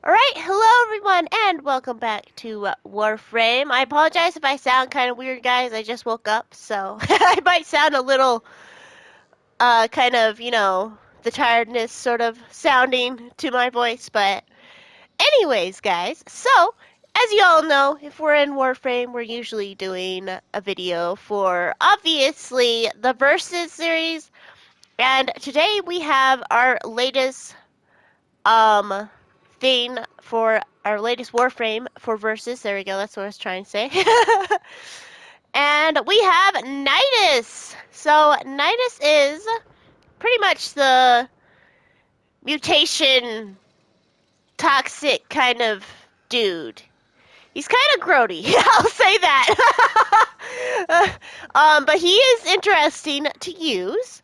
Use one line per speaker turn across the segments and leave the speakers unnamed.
Alright, hello everyone, and welcome back to Warframe. I apologize if I sound kind of weird, guys. I just woke up, so I might sound a little, kind of, the tiredness sort of sounding to my voice, but anyways, guys, so, as you all know, if we're in Warframe, we're usually doing a video for, obviously, the Versus series, and today we have our latest um thing for our latest Warframe for Versus. There we go, that's what I was trying to say. And we have Nidus. So Nidus is pretty much the mutation toxic kind of dude. He's kind of grody, I'll say that. But he is interesting to use.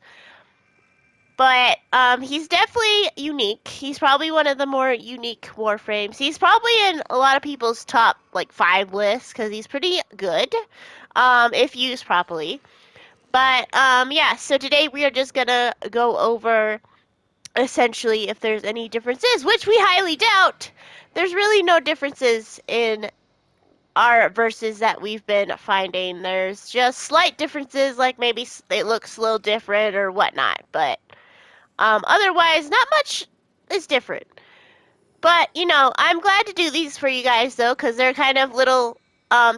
But he's definitely unique. He's probably one of the more unique Warframes. He's probably in a lot of people's top like 5 lists because he's pretty good if used properly. But yeah, so today we are just gonna go over essentially if there's any differences, which we highly doubt. There's really no differences in our verses that we've been finding. There's just slight differences, like maybe it looks a little different or whatnot, but otherwise, not much is different. But, I'm glad to do these for you guys, though, because they're kind of little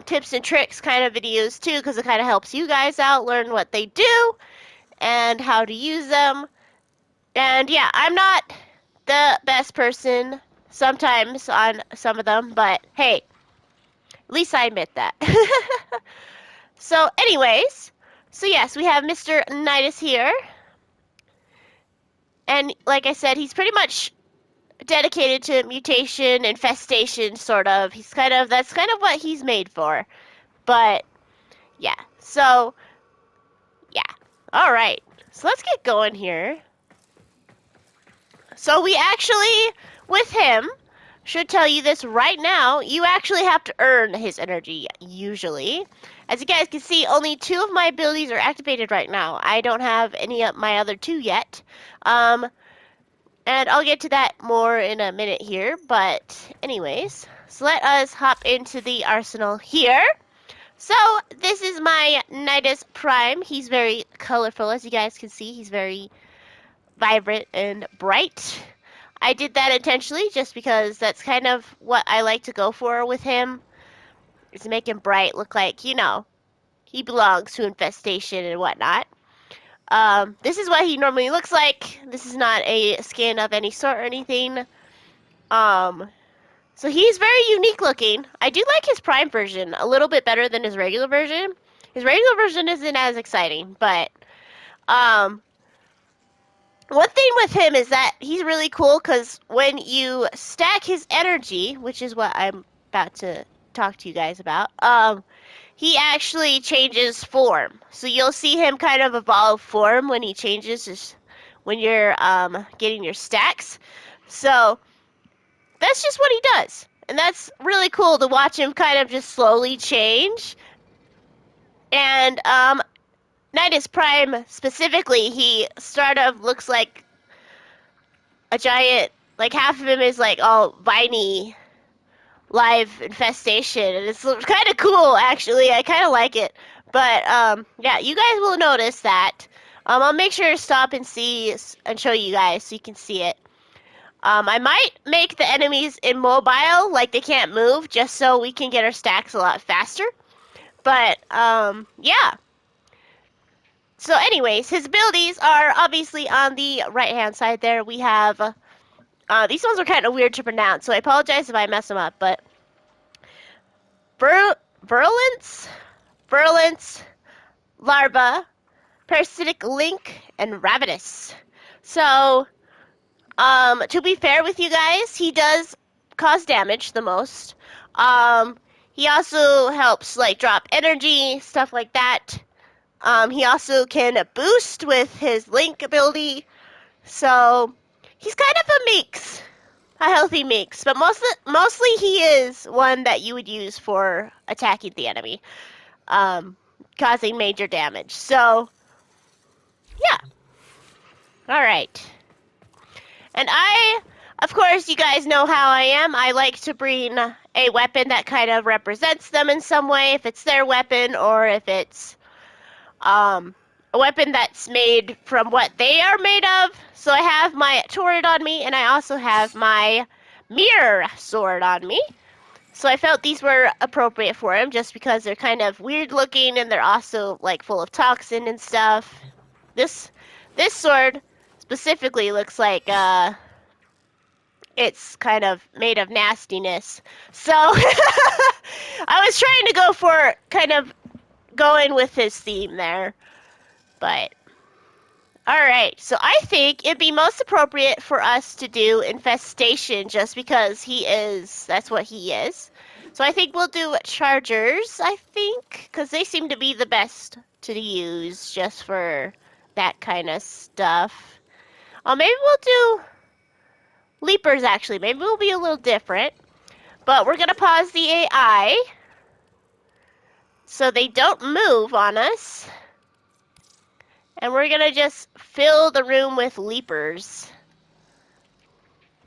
tips and tricks kind of videos, too, because it kind of helps you guys out, learn what they do, and how to use them. And, yeah, I'm not the best person sometimes on some of them, but, hey, at least I admit that. So, anyways, so yes, we have Mr. Nidus here. And like I said, he's pretty much dedicated to mutation, infestation, sort of. That's kind of what he's made for. But yeah, so yeah. All right, so let's get going here. So we actually, with him, should tell you this right now, you actually have to earn his energy, usually. As you guys can see, only 2 of my abilities are activated right now. I don't have any of my other 2 yet. And I'll get to that more in a minute here, but anyways, so let us hop into the arsenal here. So this is my Nidus Prime. He's very colorful, as you guys can see. He's very vibrant and bright. I did that intentionally just because that's kind of what I like to go for with him, is make him bright, look like, he belongs to Infestation and whatnot. This is what he normally looks like. This is not a skin of any sort or anything. So he's very unique looking. I do like his Prime version a little bit better than his regular version. His regular version isn't as exciting, but, one thing with him is that he's really cool because when you stack his energy, which is what I'm about to talk to you guys about, he actually changes form. So you'll see him kind of evolve form when he changes when you're getting your stacks. So that's just what he does. And that's really cool to watch him kind of just slowly change. And Nidus Prime specifically, he sort of looks like a giant, like half of him is like all viney live infestation, and it's kind of cool actually. I kind of like it, but yeah, you guys will notice that. I'll make sure to stop and see and show you guys so you can see it. I might make the enemies immobile, like they can't move, just so we can get our stacks a lot faster. But yeah. So anyways, his abilities are obviously on the right hand side there. We have these ones are kind of weird to pronounce, so I apologize if I mess them up, but Virulence, Larva, Parasitic Link, and Ravenous. So, to be fair with you guys, he does cause damage the most. He also helps, like, drop energy, stuff like that. He also can boost with his Link ability. So, he's kind of a mix. A healthy mix, but mostly he is one that you would use for attacking the enemy, causing major damage. So, yeah. All right. And Of course, you guys know how I am. I like to bring a weapon that kind of represents them in some way, if it's their weapon or if it's a weapon that's made from what they are made of. So I have my turret on me, and I also have my mirror sword on me. So I felt these were appropriate for him just because they're kind of weird looking and they're also like full of toxin and stuff. This sword specifically looks like it's kind of made of nastiness. So I was trying to go for kind of going with his theme there. But alright, so I think it'd be most appropriate for us to do Infestation just because that's what he is. So I think we'll do Chargers, I think, because they seem to be the best to use just for that kind of stuff. Oh, maybe we'll do Leapers, actually. Maybe we'll be a little different. But we're going to pause the AI so they don't move on us. And we're going to just fill the room with Leapers.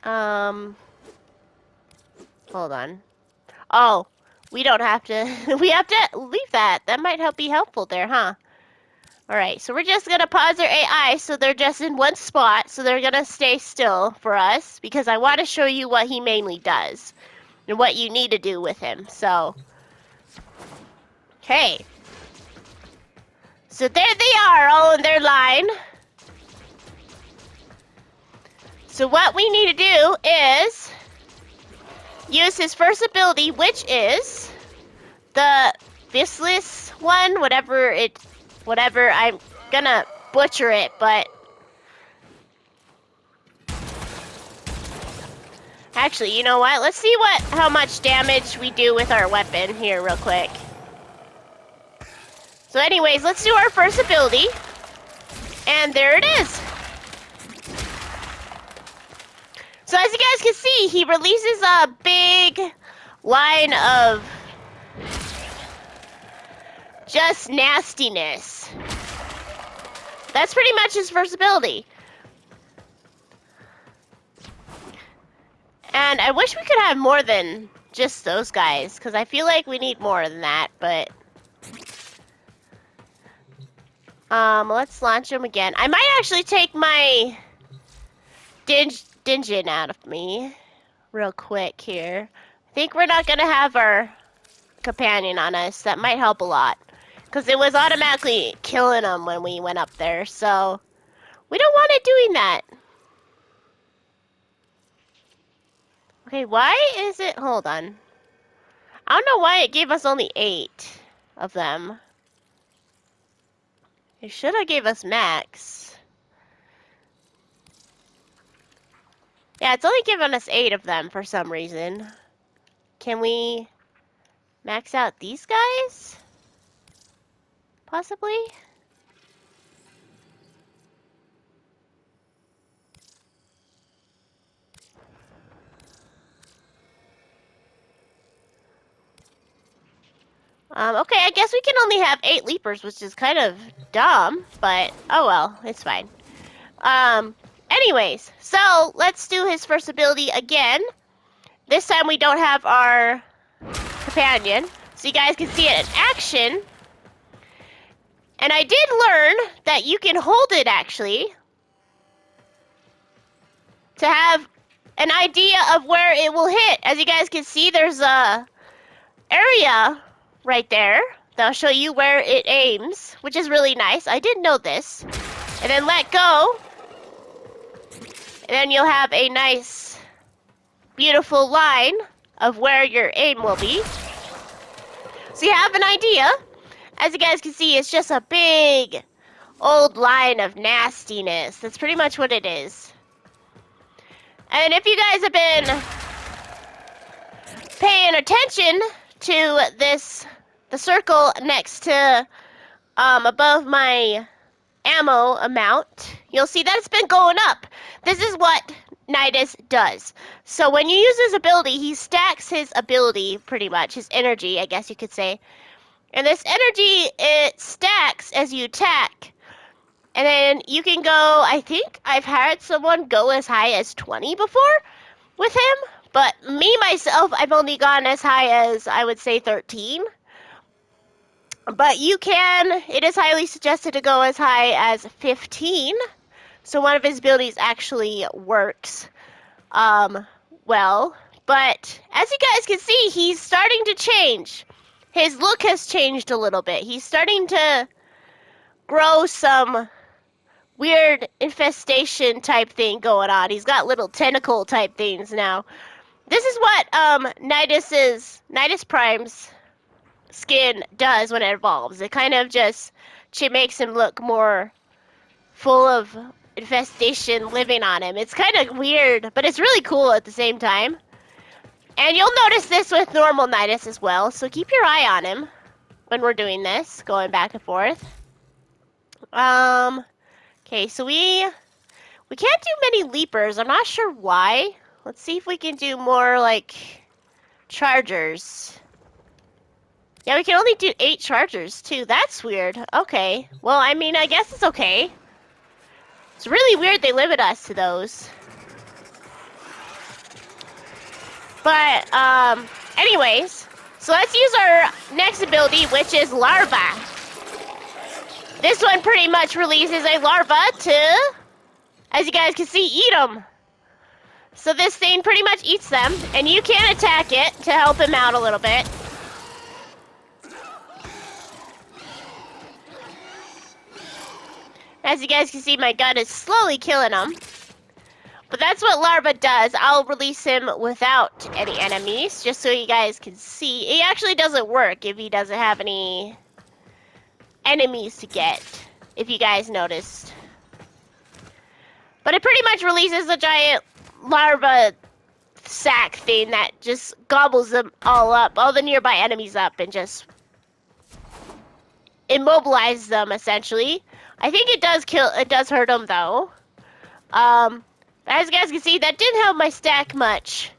Hold on. Oh, we don't have to... we have to leave that. That might be helpful there, huh? Alright, so we're just going to pause their AI so they're just in one spot. So they're going to stay still for us. Because I want to show you what he mainly does. And what you need to do with him. So... okay. So there they are, all in their line. So what we need to do is use his first ability, which is the Vislis one, whatever, I'm gonna butcher it, but actually, you know what? Let's see how much damage we do with our weapon here real quick. So anyways, let's do our first ability. And there it is. So as you guys can see, he releases a big line of just nastiness. That's pretty much his first ability. And I wish we could have more than just those guys, because I feel like we need more than that, but... let's launch him again. I might actually take my Dingin out of me real quick here. I think we're not going to have our companion on us. That might help a lot. Because it was automatically killing him when we went up there. So, we don't want it doing that. Okay, why is it... hold on. I don't know why it gave us only 8 of them. It should have gave us max. Yeah, it's only given us 8 of them for some reason. Can we max out these guys? Possibly? Okay, I guess we can only have 8 leapers, which is kind of dumb, but oh well, it's fine. Anyways, so let's do his first ability again. This time we don't have our companion, so you guys can see it in action. And I did learn that you can hold it, actually, to have an idea of where it will hit. As you guys can see, there's a area right there that'll show you where it aims, which is really nice. I didn't know this. And then let go. And then you'll have a nice, beautiful line of where your aim will be. So you have an idea. As you guys can see, it's just a big, old line of nastiness. That's pretty much what it is. And if you guys have been paying attention to the circle next to, above my ammo amount, you'll see that it's been going up. This is what Nidus does. So when you use his ability, he stacks his ability, pretty much, his energy, I guess you could say. And this energy, it stacks as you attack. And then you can go, I think I've had someone go as high as 20 before. with him, but me, myself, I've only gone as high as, I would say, 13. But you can, it is highly suggested to go as high as 15. So one of his abilities actually works well. But as you guys can see, he's starting to change. His look has changed a little bit. He's starting to grow some weird infestation type thing going on. He's got little tentacle type things now. This is what Nidus Prime's skin does when it evolves. It kind of just makes him look more full of infestation living on him. It's kind of weird, but it's really cool at the same time. And you'll notice this with normal Nidus as well, so keep your eye on him when we're doing this, going back and forth. Okay, so we can't do many leapers. I'm not sure why. Let's see if we can do more, like, chargers. Yeah, we can only do 8 chargers, too. That's weird. Okay. Well, I mean, I guess it's okay. It's really weird they limit us to those. But, anyways. So let's use our next ability, which is Larva. This one pretty much releases a larva to, as you guys can see, eat them. So this thing pretty much eats them, and you can attack it to help him out a little bit. As you guys can see, my gun is slowly killing him. But that's what Larva does. I'll release him without any enemies, just so you guys can see. He actually doesn't work if he doesn't have any enemies to get, if you guys noticed. But it pretty much releases a giant larva sack thing that just gobbles them all up, all the nearby enemies up, and just immobilizes them, essentially. I think it does hurt them, though. As you guys can see, that didn't help my stack much.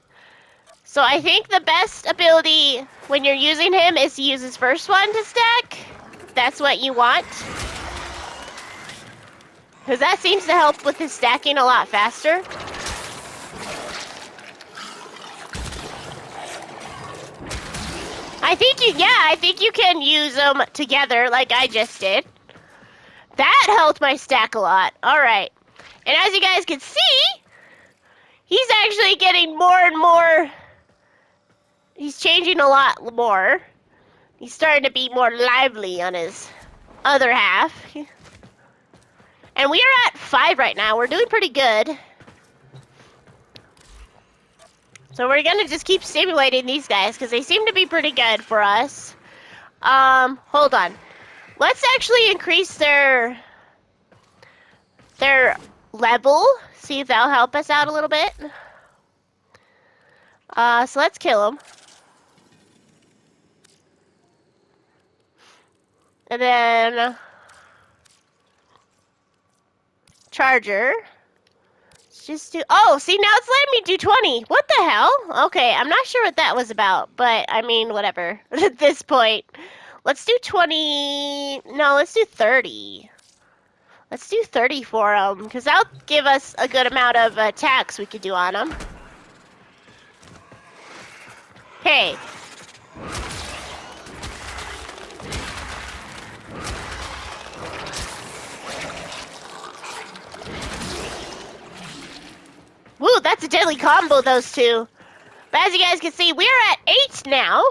So I think the best ability when you're using him is to use his first one to stack. That's what you want. Because that seems to help with his stacking a lot faster. I think you can use them together like I just did. That helped my stack a lot. Alright. And as you guys can see, he's actually getting more and more. He's changing a lot more. He's starting to be more lively on his other half. And we are at 5 right now. We're doing pretty good. So we're going to just keep stimulating these guys because they seem to be pretty good for us. Hold on. Let's actually increase their level. See if that'll help us out a little bit. So let's kill them. And then charger. Let's just do. Oh, see, now it's letting me do 20. What the hell? Okay, I'm not sure what that was about, but I mean, whatever. At this point, let's do 20. No, let's do 30. Let's do 30 for them, because that'll give us a good amount of attacks we could do on them. Hey. Woo, that's a deadly combo, those two. But as you guys can see, we're at 8 now.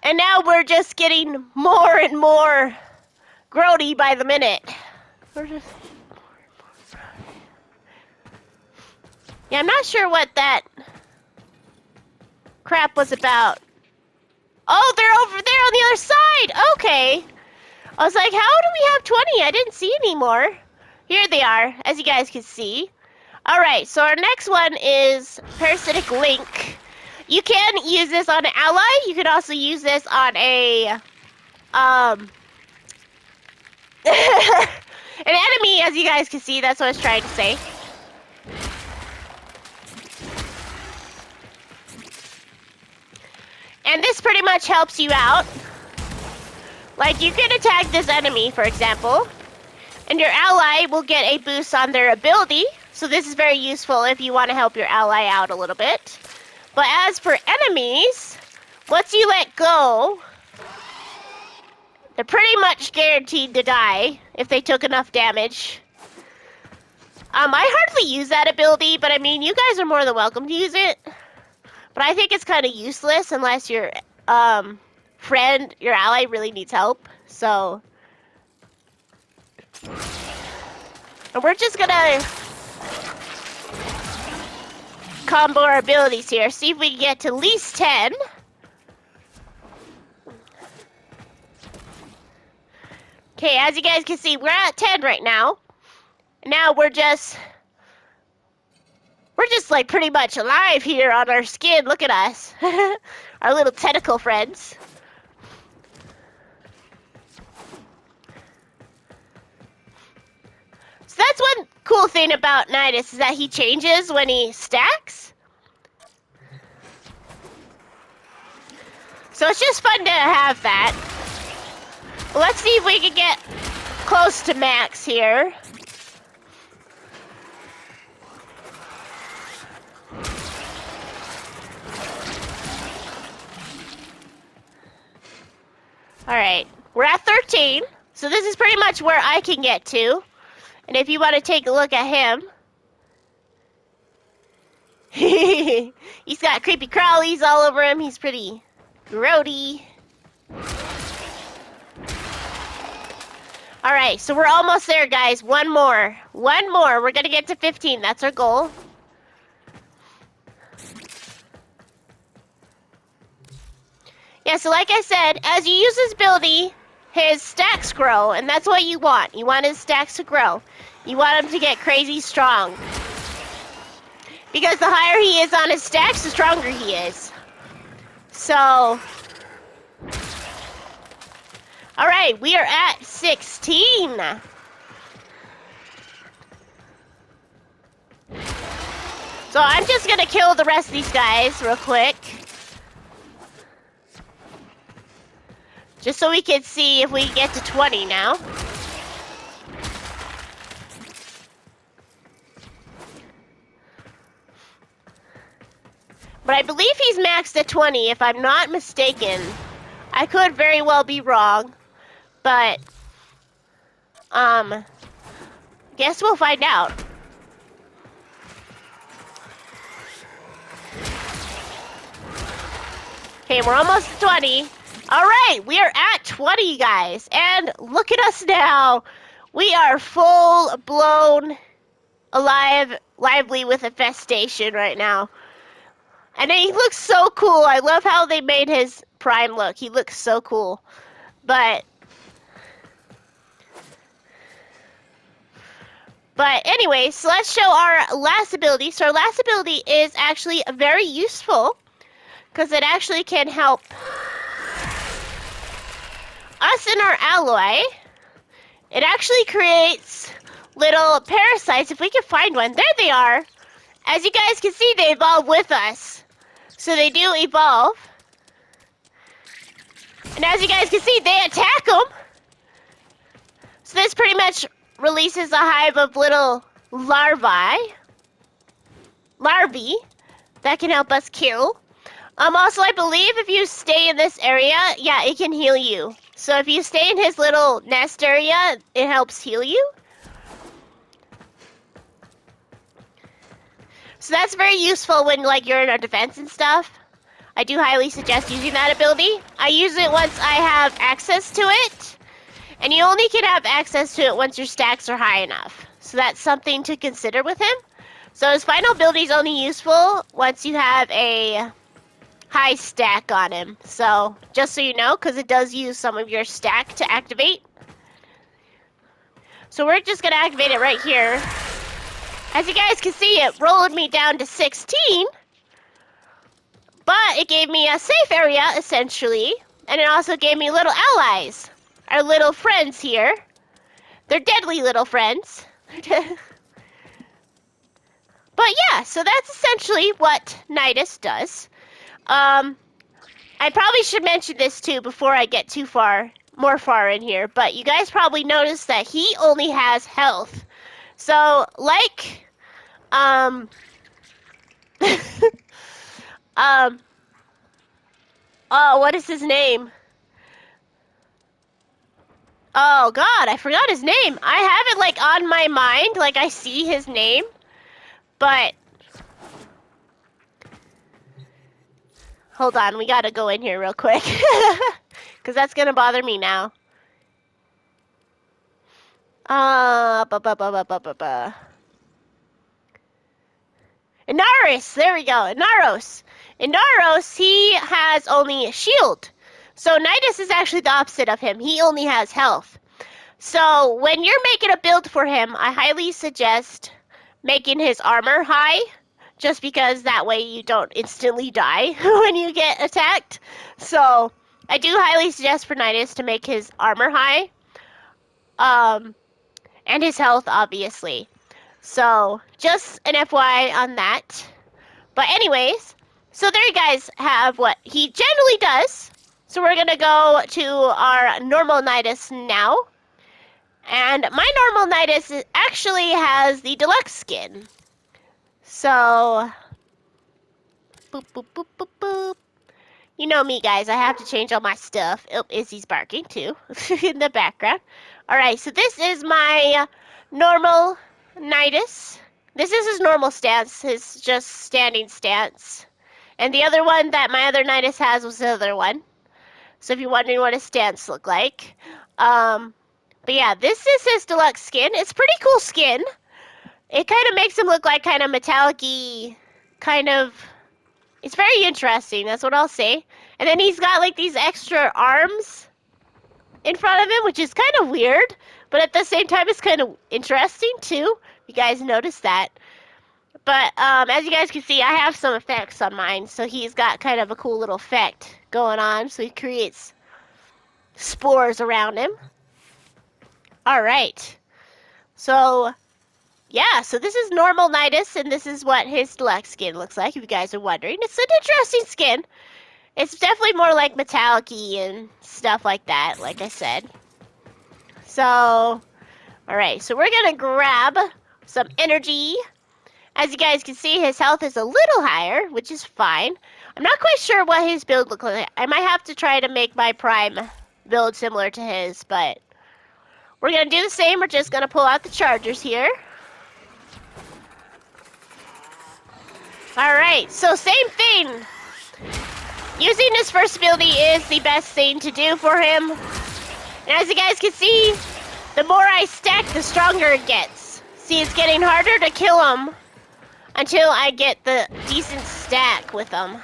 And now we're just getting more and more grody by the minute. Yeah, I'm not sure what that crap was about. Oh, they're over there on the other side. Okay. I was like, how do we have 20? I didn't see any more. Here they are, as you guys can see. Alright, so our next one is Parasitic Link. You can use this on an ally. You can also use this on a an enemy, as you guys can see. That's what I was trying to say. And this pretty much helps you out. Like, you can attack this enemy, for example, and your ally will get a boost on their ability. So this is very useful if you want to help your ally out a little bit. But as for enemies, once you let go, they're pretty much guaranteed to die if they took enough damage. I hardly use that ability, but I mean, you guys are more than welcome to use it. But I think it's kind of useless unless your friend, your ally really needs help. So, and we're just gonna combo our abilities here. See if we can get to at least 10. Okay, as you guys can see, we're at 10 right now. Now we're just like pretty much alive here on our skin. Look at us. Our little tentacle friends. So that's one cool thing about Nidus is that he changes when he stacks. So it's just fun to have that. Well, let's see if we can get close to max here. Alright, we're at 13, so this is pretty much where I can get to. And if you want to take a look at him, he's got creepy crawlies all over him. He's pretty grody. Alright, so we're almost there, guys. One more. One more. We're going to get to 15. That's our goal. Yeah, so like I said, as you use his ability, his stacks grow, and that's what you want. You want his stacks to grow. You want him to get crazy strong. Because the higher he is on his stacks, the stronger he is. So, alright, we are at 16. So I'm just gonna kill the rest of these guys real quick. Just so we can see if we can get to 20 now. But I believe he's maxed at 20, if I'm not mistaken. I could very well be wrong. But, guess we'll find out. Okay, we're almost at 20. Alright, we are at 20, guys. And look at us now. We are full-blown lively with Infestation right now. And he looks so cool. I love how they made his prime look. He looks so cool. But anyway, so let's show our last ability. So our last ability is actually very useful because it actually can help us and our ally. It actually creates little parasites, if we can find one. There they are. As you guys can see, they evolve with us. So they do evolve. And as you guys can see, they attack them. So this pretty much releases a hive of little larvae that can help us kill. Also, I believe if you stay in this area, yeah, it can heal you. So if you stay in his little nest area, it helps heal you. So that's very useful when you're in a defense and stuff. I do highly suggest using that ability. I use it once I have access to it. And you only can have access to it once your stacks are high enough. So that's something to consider with him. So his final ability is only useful once you have a high stack on him. So just so you know, because it does use some of your stack to activate. So we're just going to activate it right here. As you guys can see, it rolled me down to 16. But it gave me a safe area, essentially. And it also gave me little allies. Our little friends here. They're deadly little friends. But yeah, so that's essentially what Nidus does. I probably should mention this too before I get too more far in here. But you guys probably noticed that he only has health. So, like Um, um, oh, what is his name? Oh God, I forgot his name. I have it like on my mind, like I see his name, but hold on, we gotta go in here real quick, because that's gonna bother me now. Ba ba ba ba ba ba ba. Inaros, there we go. Inaros. Inaros, he has only a shield. So Nidus is actually the opposite of him. He only has health. So when you're making a build for him, I highly suggest making his armor high, just because that way you don't instantly die when you get attacked. So I do highly suggest for Nidus to make his armor high, and his health, obviously. So just an FYI on that. But anyways, so there you guys have what he generally does. So we're going to go to our normal Nidus now. And my normal Nidus actually has the deluxe skin. So, boop, boop, boop, boop, boop. You know me, guys. I have to change all my stuff. Oh, Izzy's barking, too, in the background. Alright, so this is my normal Nidus. This is his normal stance, his just standing stance. And the other one that my other Nidus has was the other one. So if you're wondering what his stance looked like. But yeah, this is his deluxe skin. It's pretty cool skin. It kind of makes him look like kind of metallic-y, kind of... It's very interesting, that's what I'll say. And then he's got like these extra arms in front of him, which is kind of weird. But at the same time, it's kind of interesting too. You guys notice that. But as you guys can see, I have some effects on mine. So he's got kind of a cool little effect going on. So he creates spores around him. Alright. So, yeah. So this is normal Nidus. And this is what his deluxe skin looks like, if you guys are wondering. It's an interesting skin. It's definitely more like metallic-y and stuff like that, like I said. So, alright. So we're going to grab some energy. As you guys can see, his health is a little higher, which is fine. I'm not quite sure what his build looks like. I might have to try to make my Prime build similar to his, but we're going to do the same. We're just going to pull out the chargers here. Alright, so same thing. Using his first ability is the best thing to do for him. And as you guys can see, the more I stack, the stronger it gets. See, it's getting harder to kill him until I get the decent stack with them.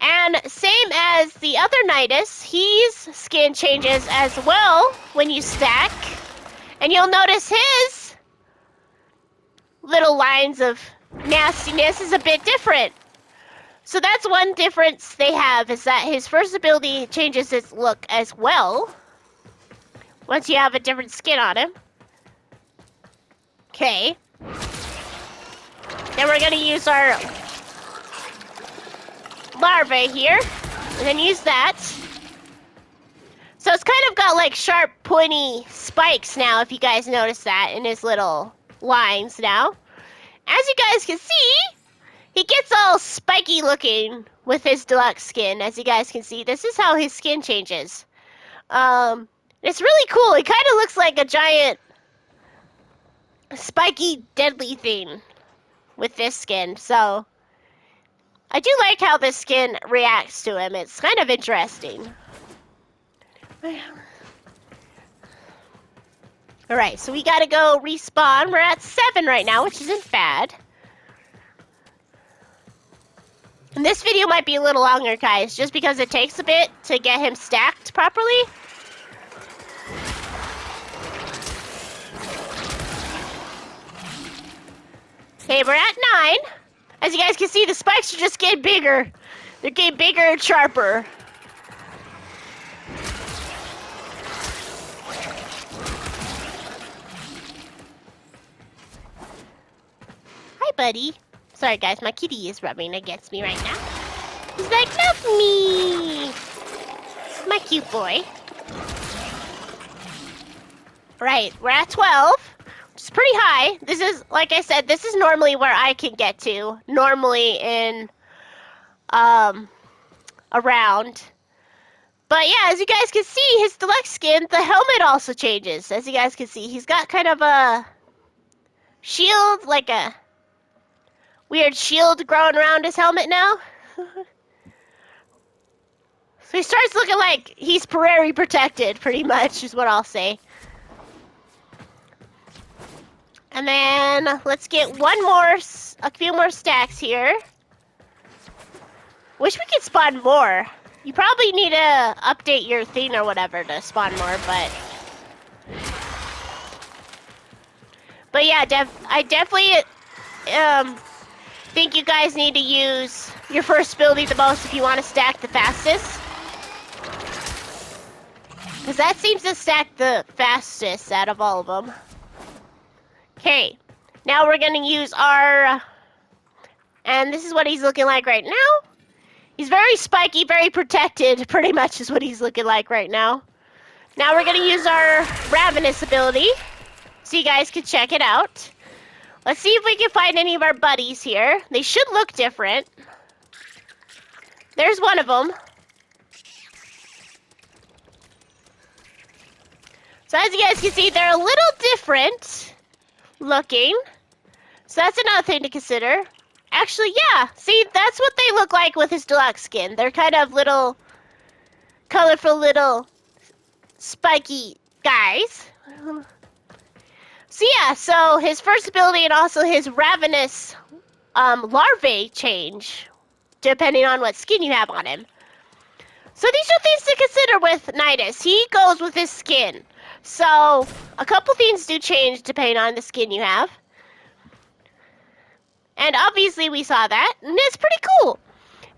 And same as the other Nidus, his skin changes as well when you stack. And you'll notice his little lines of nastiness is a bit different. So that's one difference they have, is that his first ability changes its look as well once you have a different skin on him. Okay. Then we're going to use our larvae here, and then use that. So it's kind of got like sharp, pointy spikes now, if you guys notice that, in his little lines now. As you guys can see, he gets all spiky looking with his deluxe skin. As you guys can see, this is how his skin changes. It's really cool. He kind of looks like a giant spiky, deadly thing with this skin. So I do like how this skin reacts to him. It's kind of interesting. Alright, so we gotta go respawn. We're at 7 right now, which isn't bad. And this video might be a little longer, guys, just because it takes a bit to get him stacked properly. Okay, we're at 9. As you guys can see, the spikes are just getting bigger. They're getting bigger and sharper. Hi, buddy. Sorry, guys, my kitty is rubbing against me right now. He's like, love me. My cute boy. Right, we're at 12, which is It's pretty high. This is, like I said, this is normally where I can get to. Normally in, around. But yeah, as you guys can see, his deluxe skin, the helmet also changes. As you guys can see, he's got kind of a shield, like a weird shield growing around his helmet now. So he starts looking like he's prairie protected, pretty much, is what I'll say. And then let's get a few more stacks here. Wish we could spawn more. You probably need to update your thing or whatever to spawn more, but yeah, I definitely think you guys need to use your first ability the most if you want to stack the fastest. Because that seems to stack the fastest out of all of them. Okay, now we're going to use our... And this is what he's looking like right now. He's very spiky, very protected, pretty much is what he's looking like right now. Now we're going to use our Ravenous ability, so you guys can check it out. Let's see if we can find any of our buddies here. They should look different. There's one of them. So as you guys can see, they're a little different looking. So that's another thing to consider. Actually, yeah. See, that's what they look like with his deluxe skin. They're kind of little, colorful little, spiky guys. So yeah, so his first ability and also his Ravenous larvae change, depending on what skin you have on him. So these are things to consider with Nidus. He goes with his skin. So a couple things do change depending on the skin you have. And obviously we saw that, and it's pretty cool.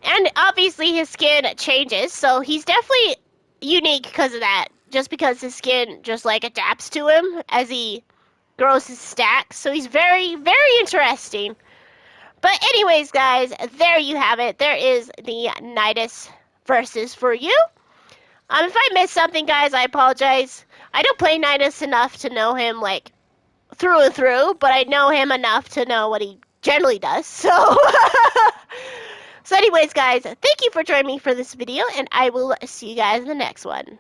And obviously his skin changes, so he's definitely unique because of that. Just because his skin just like adapts to him as he grows his stacks. So he's very, very interesting. But anyways, guys, there you have it. There is the Nidus versus for you. If I missed something, guys, I apologize. I don't play Nidus enough to know him like through and through, but I know him enough to know what he generally does. So so anyways, guys, thank you for joining me for this video, and I will see you guys in the next one.